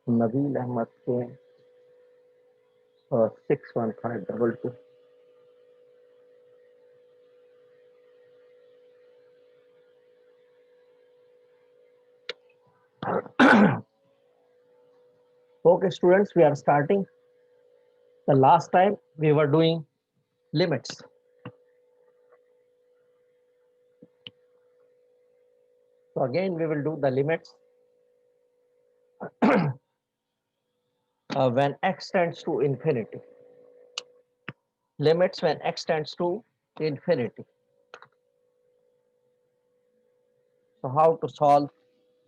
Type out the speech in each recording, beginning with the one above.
नबील अहमद के 61522। Okay, students, we are starting. The last time we were doing limits. So again, we will do the limits when x tends to infinity. Limits when x tends to infinity. So how to solve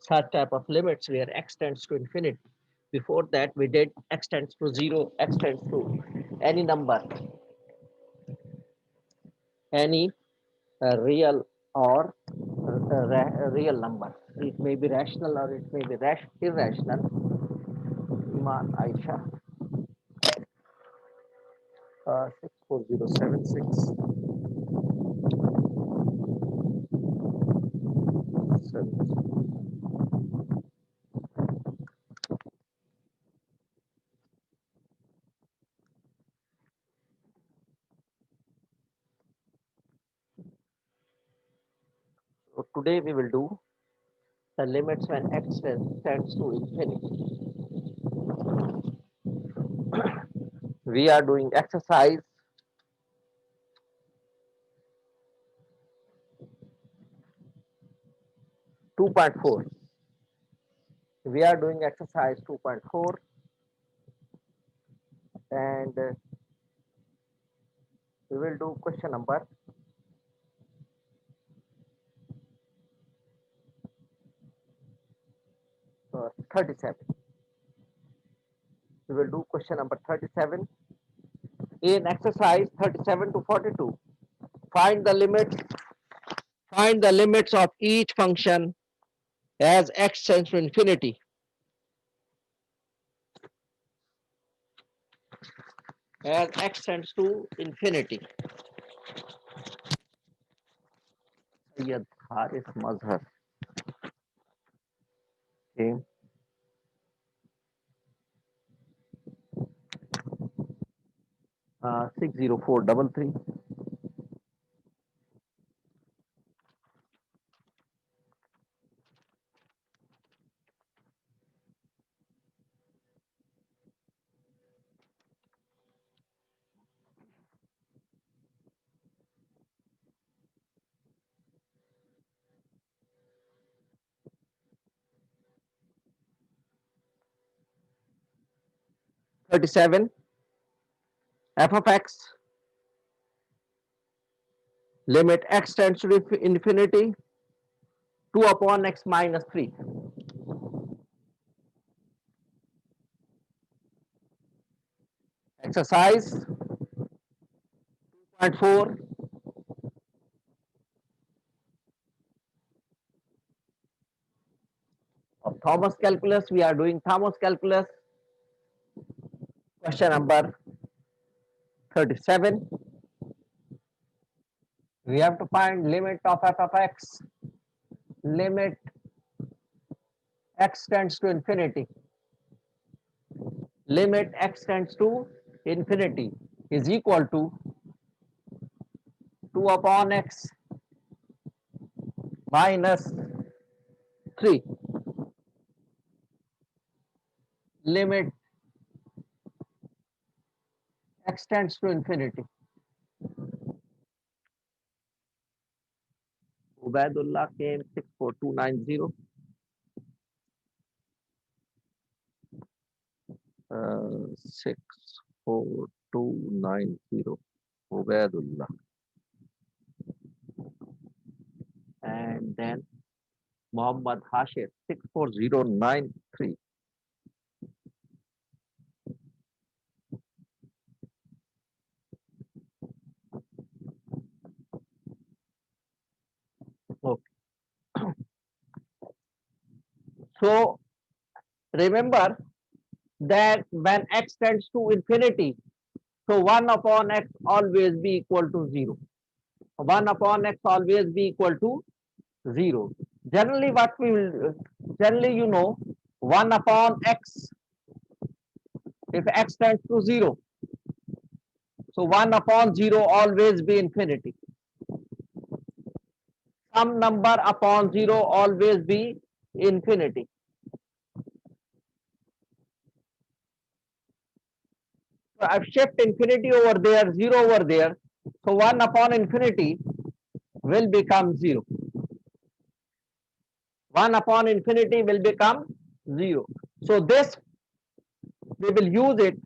such type of limits where x tends to infinity? Before that, we did x tends to 0, x tends to any number, any real or real number. It may be rational or it may be irrational. Iman Aisha 64076. So today we will do the limits when x tends to infinity. We are doing exercise 2.4. We are doing exercise 2.4 and we will do question number 37. We will do question number 37 in exercise 37 to 42. Find the limits. Find the limits of each function as x tends to infinity. As x tends to infinity. Sayyid Haris Mazhar. Okay. 60433. 37. F of x. Limit x tends to infinity. 2 upon x minus 3. Exercise 2.4. Of Thomas calculus. We are doing Thomas calculus. Question number 37. We have to find limit of f of x. Limit x tends to infinity. Limit x tends to infinity is equal to 2 upon x minus 3. Limit x tends to infinity. Ubaidullah came 64290. 64290. Ubaidullah. And then Muhammad Hashir 64093. Okay. So remember that when x tends to infinity, so 1 upon x always be equal to 0. 1 upon x always be equal to 0. Generally, what we will, generally, 1 upon x if x tends to 0, so 1 upon 0 always be infinity. Some number upon 0 always be infinity. So I've shifted infinity over there, 0 over there. So 1 upon infinity will become 0. 1 upon infinity will become 0. So this, we will use it.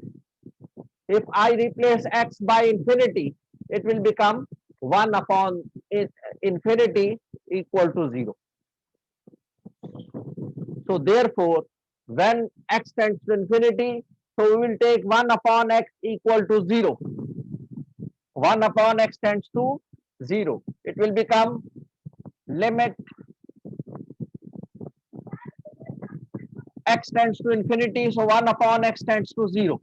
If I replace x by infinity, it will become 1 upon infinity equal to 0. So therefore, when x tends to infinity, so we will take 1 upon x equal to 0. 1 upon x tends to 0. It will become limit x tends to infinity, so 1 upon x tends to 0.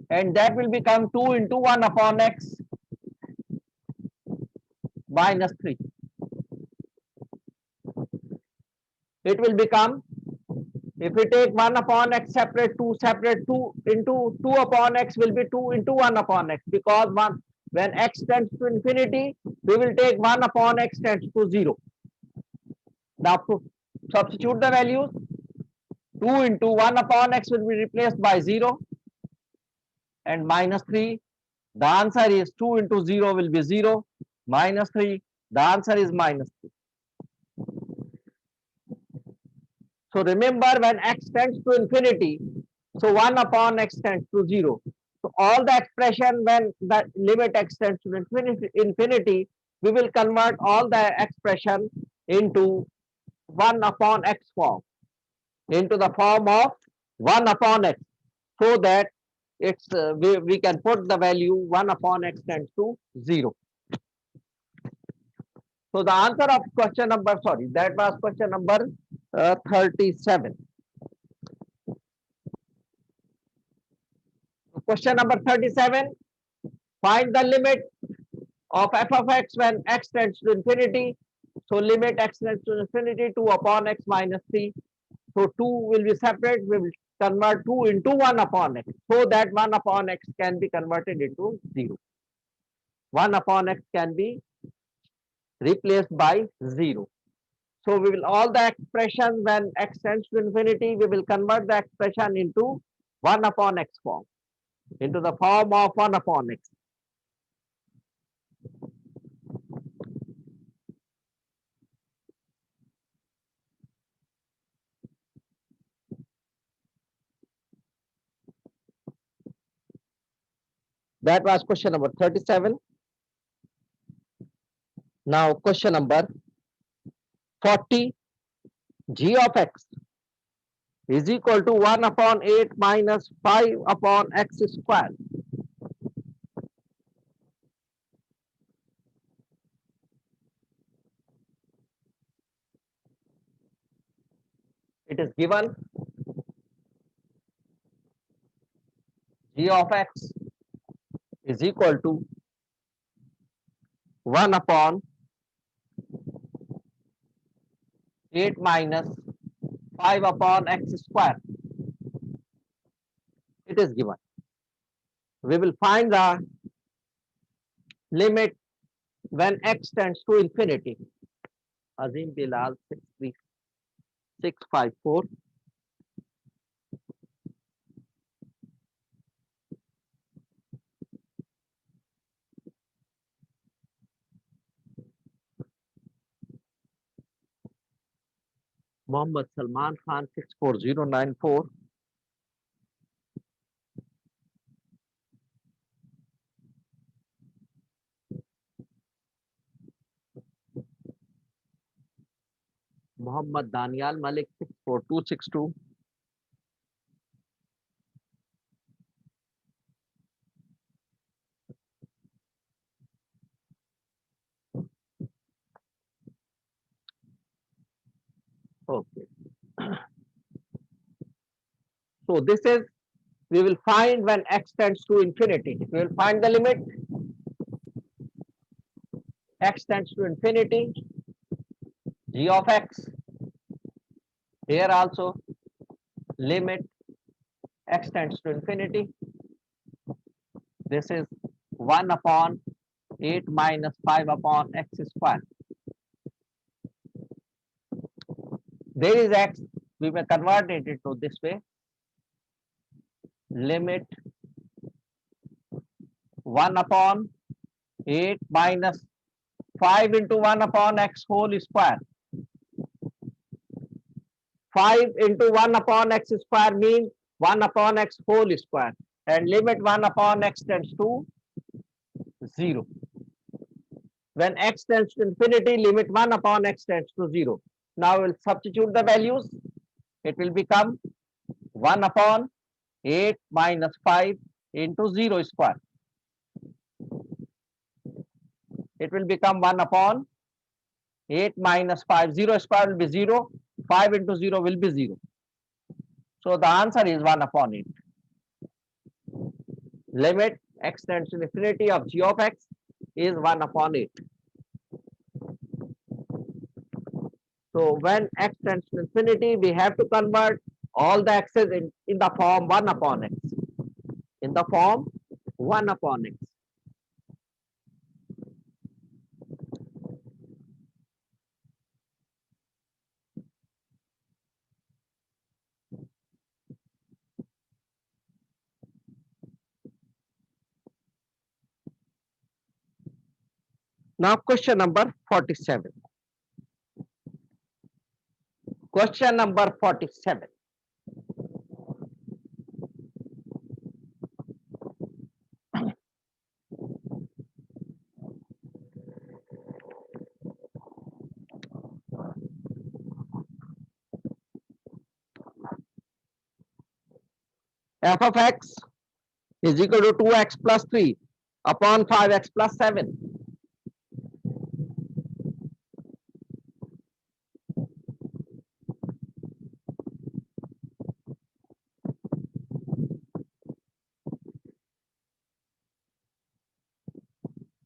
And that will become 2 into 1 upon x minus 3. It will become, if we take 1 upon x separate, 2 separate, 2 into 2 upon x will be 2 into 1 upon x, because when x tends to infinity, we will take 1 upon x tends to 0. Now substitute the values. 2 into 1 upon x will be replaced by 0 and minus 3. The answer is 2 into 0 will be 0, minus 3. The answer is minus 3. So remember, when x tends to infinity, so 1 upon x tends to 0. So all the expression when the limit x tends to infinity, we will convert all the expression into 1 upon x form, into the form of 1 upon x, so that it's we can put the value 1 upon x tends to 0. So the answer of question number, sorry, that was question number 37. Question number 37, find the limit of f of x when x tends to infinity. So limit x tends to infinity, 2 upon x minus 3. So 2 will be separate, we will convert 2 into 1 upon x, so that 1 upon x can be converted into 0. 1 upon x can be replaced by 0. So we will, all the expressions when x tends to infinity, we will convert the expression into 1 upon x form, into the form of 1 upon x. That was question number 37. Now question number 40, g of x is equal to 1 upon 8 minus 5 upon x squared. It is given g of x is equal to 1 upon 8 minus 5 upon x squared. It is given. We will find the limit when x tends to infinity. Azim Bilal 63654. Mohammed Salman Khan 64094. Mohammed Daniel Malik 64262. Okay. So this is, we will find when x tends to infinity. We will find the limit x tends to infinity, g of x. Here also limit x tends to infinity. This is 1 upon 8 minus 5 upon x square. There is x, we may convert it into this way. Limit 1 upon 8 minus 5 into 1 upon x whole square. 5 into 1 upon x square means 1 upon x whole square, and limit 1 upon x tends to 0. When x tends to infinity, limit 1 upon x tends to 0. Now we'll substitute the values. It will become 1 upon 8 minus 5 into 0 square. It will become 1 upon 8 minus 5. 0 square will be 0. 5 into 0 will be 0. So the answer is 1 upon 8. Limit x tends to infinity of g of x is 1 upon 8. So when x tends to infinity, we have to convert all the x's in the form 1 upon x. In the form 1 upon x. Now question number 47. Question number 47. F of x is equal to 2x plus 3 upon 5x plus 7.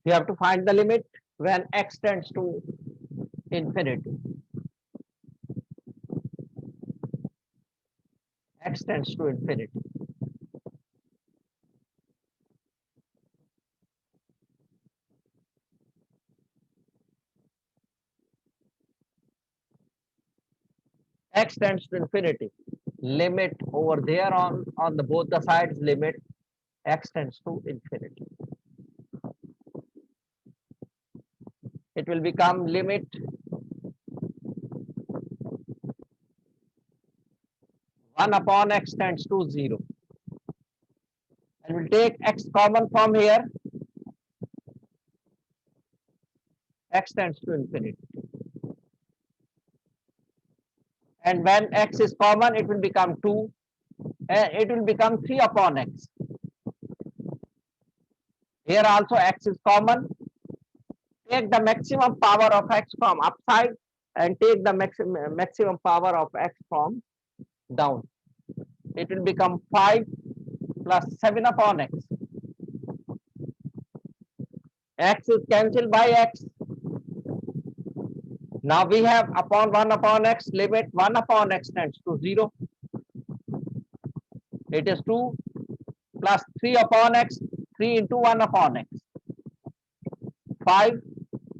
You have to find the limit when x tends to infinity. X tends to infinity. X tends to infinity. Limit over there on the both the sides, limit x tends to infinity. It will become limit 1 upon x tends to 0. And we'll take x common from here. X tends to infinity. And when x is common, it will become 2. And it will become 3 upon x. Here also x is common. Take the maximum power of x from upside and take the maximum power of x from down. It will become 5 plus 7 upon x. X is cancelled by x. Now we have upon 1 upon x, limit 1 upon x tends to 0. It is 2 plus 3 upon x, 3 into 1 upon x. 5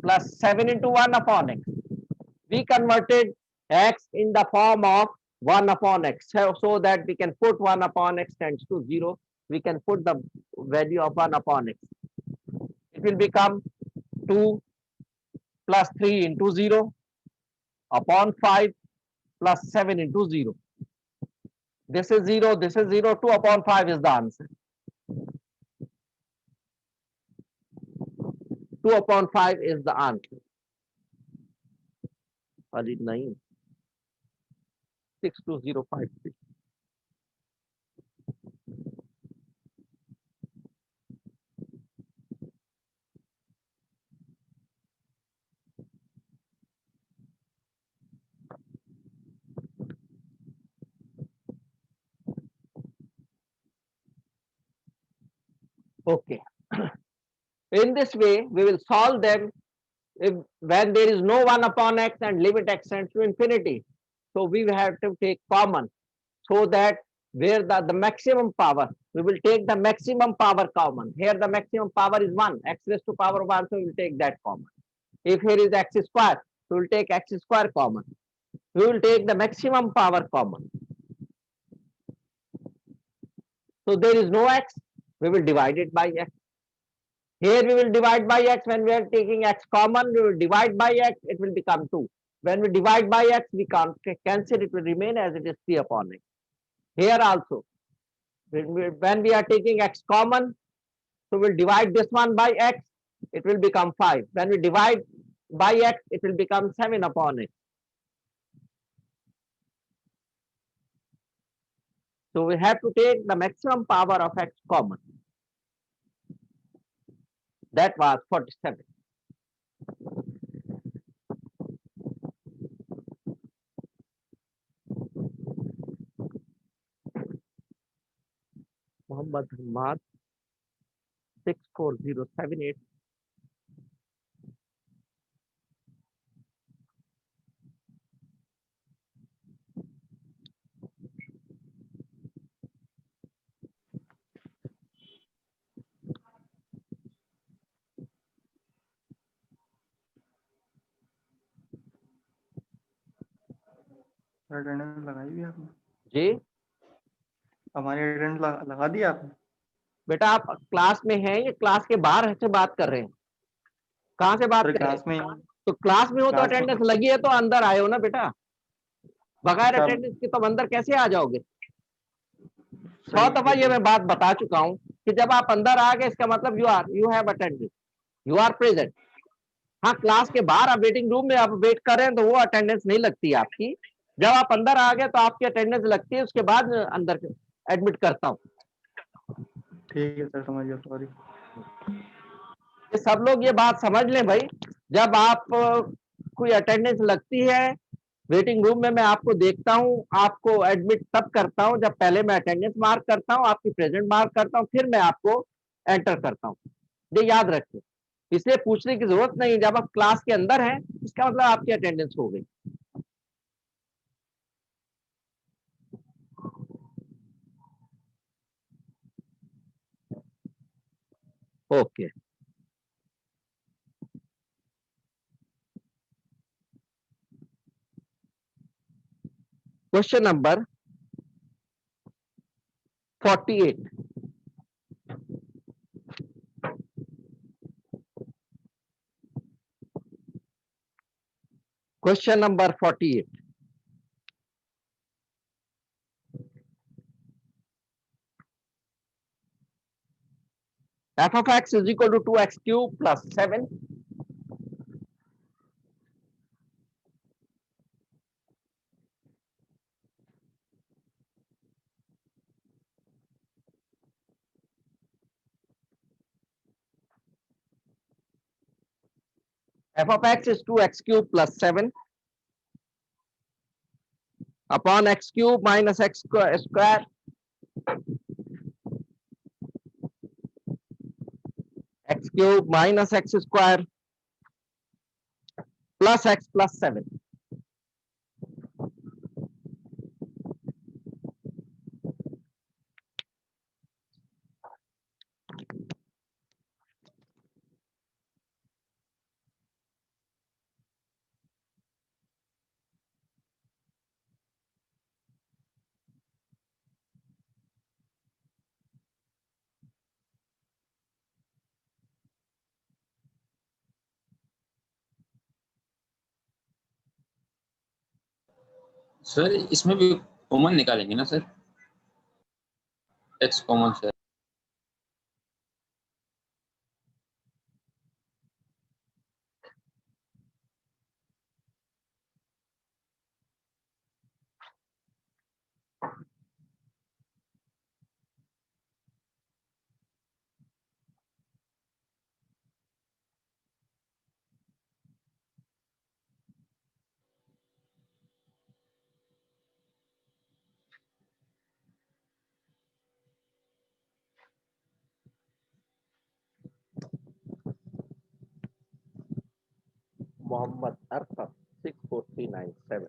plus 7 into 1 upon x. We converted x in the form of 1 upon x, so that we can put 1 upon x tends to 0. We can put the value of 1 upon x. It will become 2 plus 3 into 0 upon 5 plus 7 into 0. This is 0, this is 0, 2 upon 5 is the answer. 2 upon 5 is the answer. 9, 62053. Okay. In this way, we will solve them when there is no 1 upon x and limit x tends to infinity. So we have to take common so that where the maximum power, we will take the maximum power common. Here the maximum power is 1, x raised to power 1, so we will take that common. If here is x square, we will take x square common. We will take the maximum power common. So there is no x, we will divide it by x. Here we will divide by x. When we are taking x common, we will divide by x, it will become 2. When we divide by x, we can't cancel, it will remain as it is 3 upon x. Here also, when we are taking x common, so we'll divide this one by x, it will become 5. When we divide by x, it will become 7 upon x. So we have to take the maximum power of x common. That was 47. Muhammad Hamad 64078. Attendance लगाई भी आपने? जी हमारी attendance लगा दी आपने? बेटा आप class में हैं या क्लास के बाहर से बात कर रहे हैं? कहाँ से बात सर कर रहे हैं? क्लास में तो क्लास में हो तो क्लास में अटेंडेंस लगी है तो अंदर आए हो ना बेटा। बगैर अच्छा, अटेंडेंस के तो अंदर कैसे आ जाओगे? 100 सही दफा है, ये मैं बात बता चुका हूँ कि जब आप अंदर आ गए इसका मतलब you have attendance, you are present. हाँ, क्लास के बाहर आप वेटिंग रूम में आप वेट कर रहे हैं तो वो अटेंडेंस नहीं लगती आपकी। जब आप अंदर आ गए तो आपकी अटेंडेंस लगती है, उसके बाद अंदर एडमिट करता हूँ। ठीक है सर, समझ गया, सॉरी। ये सब लोग ये बात समझ लें भाई, जब आप कोई अटेंडेंस लगती है वेटिंग रूम में, मैं आपको देखता हूँ, आपको एडमिट तब करता हूँ जब पहले मैं अटेंडेंस मार्क करता हूँ, आपकी प्रेजेंट मार्क करता हूँ, फिर मैं आपको एंटर करता हूँ। ये याद रखें, इसलिए पूछने की जरूरत नहीं। जब आप क्लास के अंदर हैं इसका मतलब आपकी अटेंडेंस हो गई। Okay, question number 48। Question number 48। f of x is equal to 2x cube plus 7 f of x is 2x cube plus 7 upon x cube minus x square x cube minus x square plus x plus 7। Sir इसमें भी common निकालेंगे ना sir, X common sir. Mohammad Arafat 64397।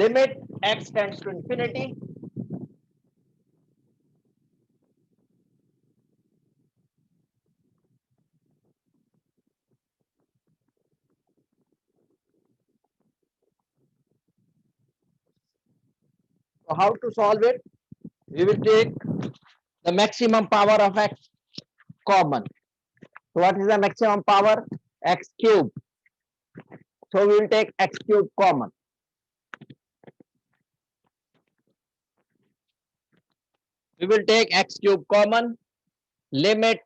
limit x tends to infinity. So how to solve it? We will take the maximum power of x common. So what is the maximum power? X cube. So we will take x cube common. We will take x cube common. Limit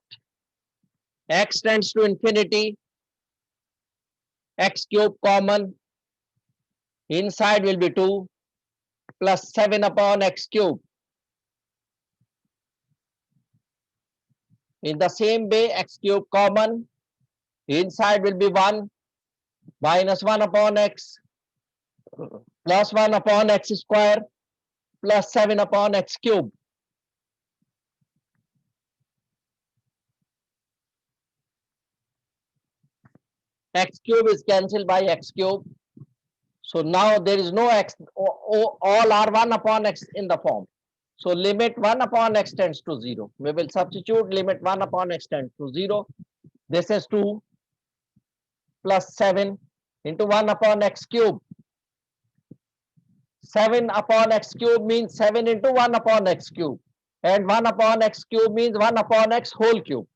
x tends to infinity. X cube common. Inside will be 2 plus 7 upon x cube. In the same way, x cube common. Inside will be 1 minus 1 upon x plus 1 upon x square plus 7 upon x cube. X cube is cancelled by x cube. So now there is no x, all are 1 upon x in the form. So limit 1 upon x tends to 0. We will substitute limit 1 upon x tends to 0. This is 2 plus 7 into 1 upon x cube. 7 upon x cube means 7 into 1 upon x cube. And 1 upon x cube means 1 upon x whole cube.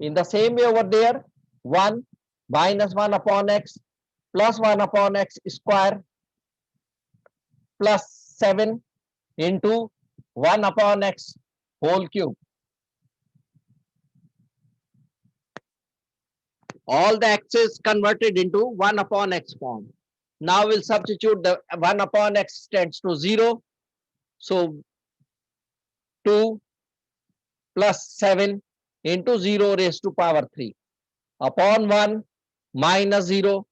In the same way over there, 1 minus 1 upon x plus 1 upon x square plus 7 into 1 upon x whole cube. All the x's converted into 1 upon x form. Now we'll substitute the 1 upon x tends to 0. So 2 plus 7 into 0 raised to power 3 upon 1 minus 0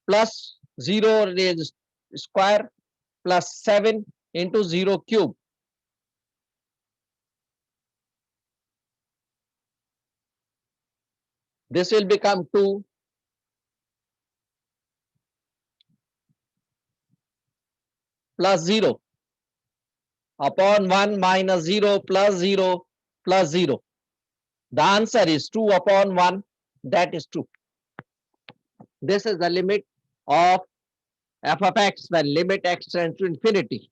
plus 0 raised square plus 7 into 0 cube. This will become 2 plus 0 upon 1 minus 0 plus 0 plus 0. The answer is 2 upon 1, that is 2. This is the limit of f of x when limit x tends to infinity.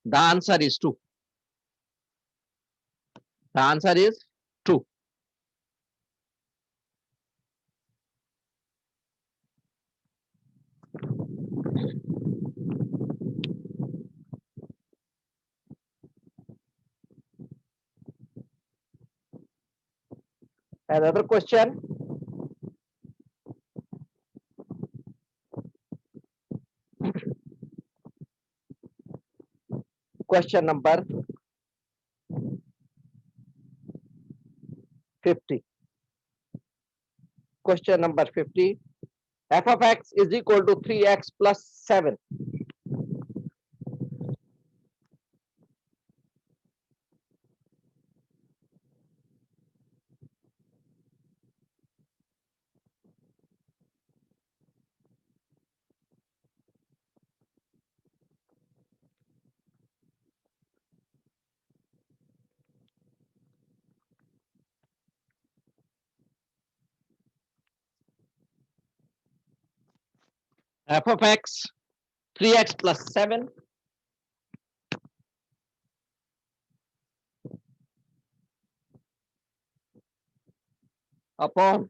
The answer is 2. The answer is 2. Another question. Question number 50. Question number 50. F of x is equal to 3x plus 7. F of x 3x plus 7 upon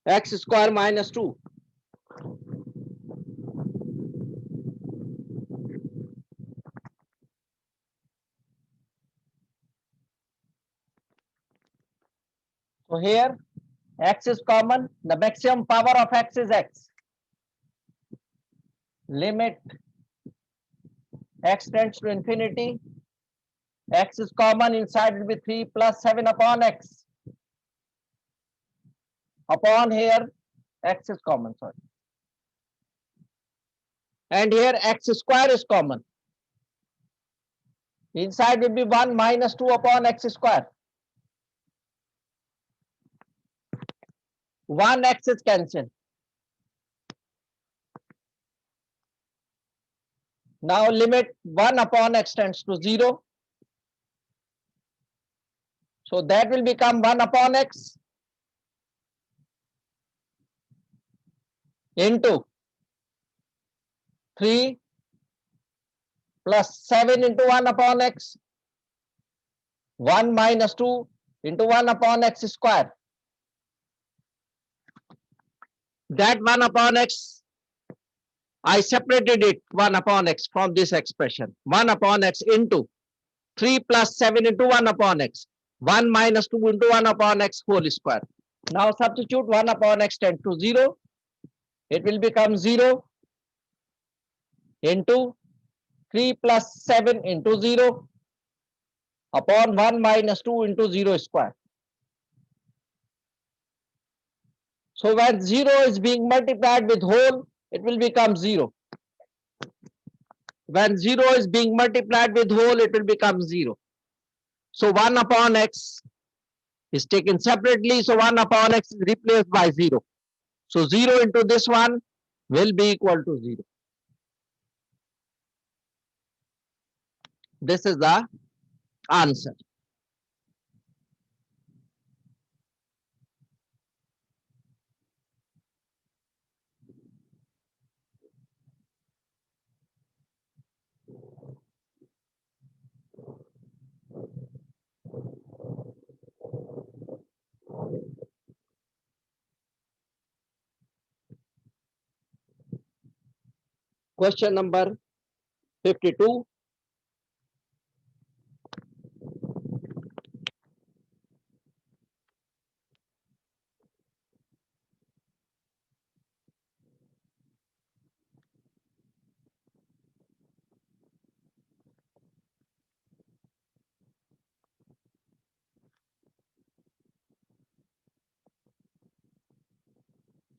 x square minus 2. So here x is common, the maximum power of x is x. Limit x tends to infinity. X is common, inside will be 3 plus 7 upon x. Upon here, x is common, sorry. And here x square is common. Inside will be 1 minus 2 upon x square. 1 x is cancelled. Now limit 1 upon x tends to 0. So that will become 1 upon x into 3 plus 7 into 1 upon x, 1 minus 2 into 1 upon x square. That 1 upon x, I separated it 1 upon x from this expression. 1 upon x into 3 plus 7 into 1 upon x, 1 minus 2 into 1 upon x whole square. Now substitute 1 upon x tend to 0. It will become 0 into 3 plus 7 into 0 upon 1 minus 2 into 0 square. So when 0 is being multiplied with whole, it will become 0. When 0 is being multiplied with whole, it will become 0. So 1 upon x is taken separately. So 1 upon x is replaced by 0. So 0 into this one will be equal to 0. This is the answer. Question number 52.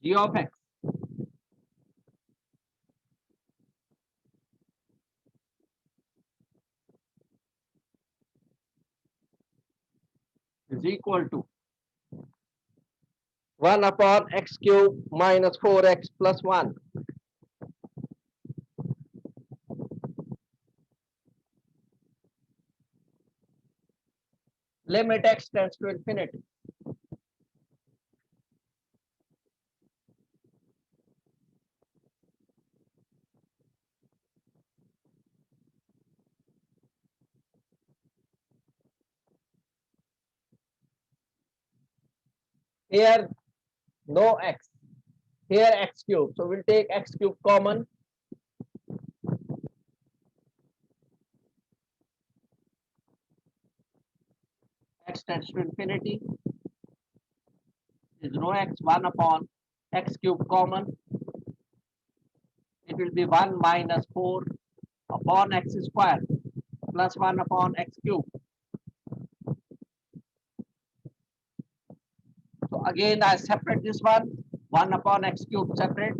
G of x is equal to 1 upon x cube minus 4x plus 1. Limit x tends to infinity. Here no x. Here x cube. So we'll take x cube common. X tends to infinity. Is no x, 1 upon x cube common. It will be 1 minus 4 upon x square plus 1 upon x cube. So again I separate this one, 1 upon x cube separate.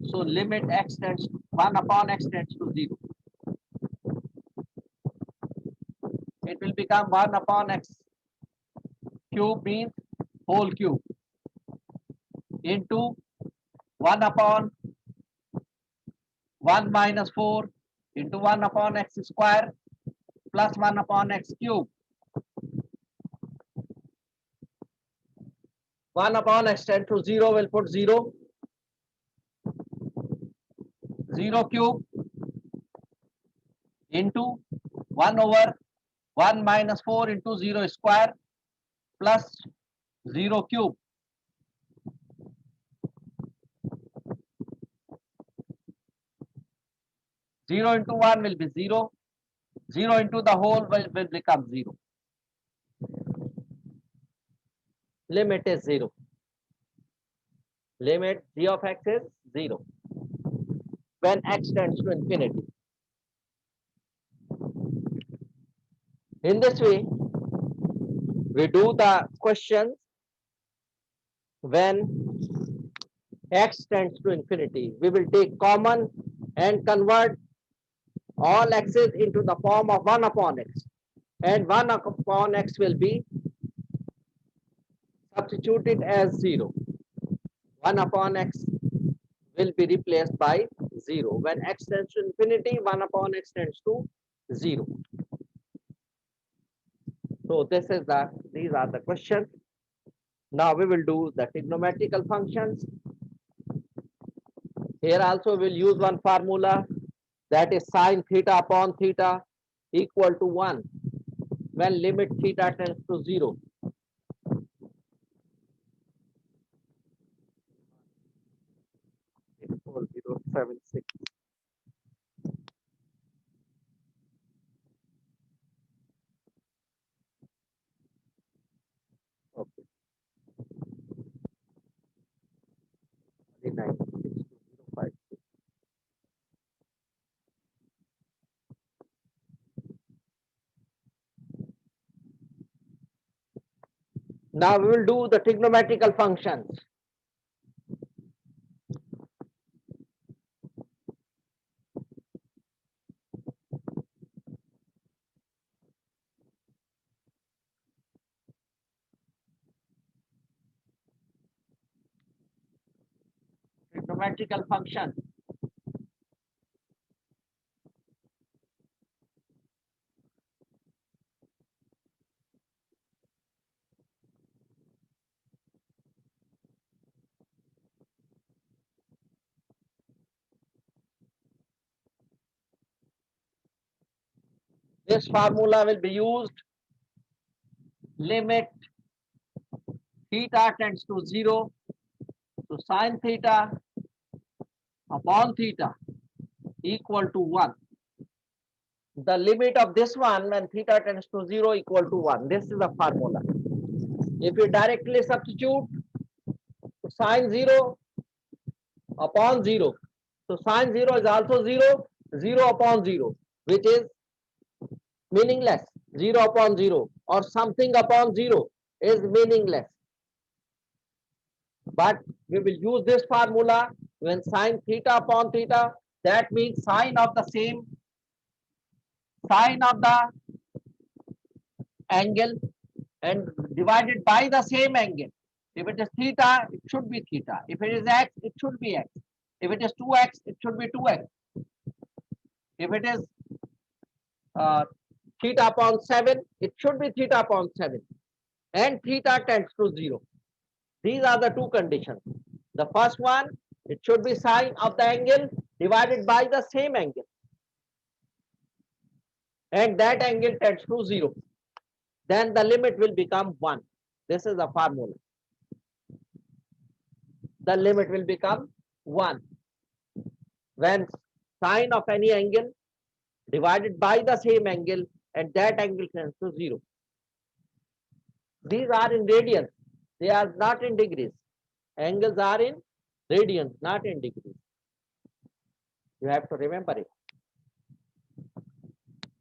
So limit x tends to 1 upon x tends to 0. It will become 1 upon x cube means whole cube into 1 upon 1 minus 4 into 1 upon x square plus 1 upon x cube. 1 upon x tends to 0 will put 0. 0 cube into 1 over 1 minus 4 into 0 square plus 0 cube. Zero into 1 will be 0. 0 into the whole will become 0. Limit is 0. Limit g of x is 0 when x tends to infinity. In this way, we do the questions when x tends to infinity. We will take common and convert all x's into the form of 1 upon x. And 1 upon x will be substituted as 0. 1 upon x will be replaced by 0. When x tends to infinity, 1 upon x tends to 0. So these are the questions. Now we will do the trigonometrical functions. Here also we'll use one formula, that is sine theta upon theta equal to 1 when limit theta tends to 0. Equal 0.76. Okay. 39.6205. Now we will do the trigonometrical functions. Trigonometrical function. This formula will be used limit theta tends to 0 to sine theta upon theta equal to 1. The limit of this one when theta tends to 0 equal to 1. This is the formula. If you directly substitute sine 0 upon 0, so sine 0 is also 0, 0 upon 0, which is meaningless. 0 upon 0 or something upon 0 is meaningless. But we will use this formula when sine theta upon theta, that means sine of the angle and divided by the same angle. If it is theta, it should be theta. If it is x, it should be x. If it is 2x, it should be 2x. If it is theta upon 7, it should be theta upon 7. And theta tends to 0. These are the two conditions. The first one, it should be sine of the angle divided by the same angle. And that angle tends to 0. Then the limit will become 1. This is the formula. The limit will become 1 when sine of any angle divided by the same angle and that angle tends to 0. These are in radians. They are not in degrees. Angles are in radians, not in degrees. You have to remember it.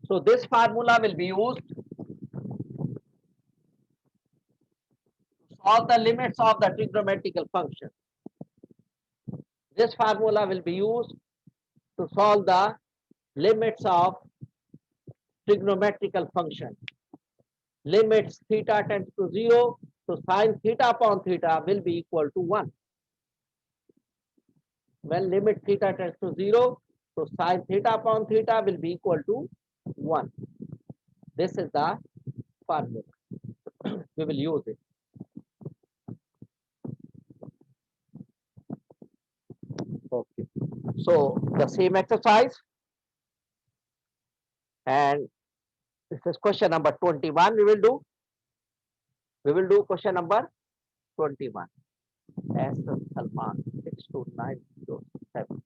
So this formula will be used to solve the limits of the trigonometrical function. This formula will be used to solve the limits of trigonometrical function. Limits theta tends to 0, so sine theta upon theta will be equal to 1. When limit theta tends to 0, so sine theta upon theta will be equal to 1. This is the formula. We will use it. Okay. So the same exercise, and this is question number 21. We will do question number 21. S. Salman 62907.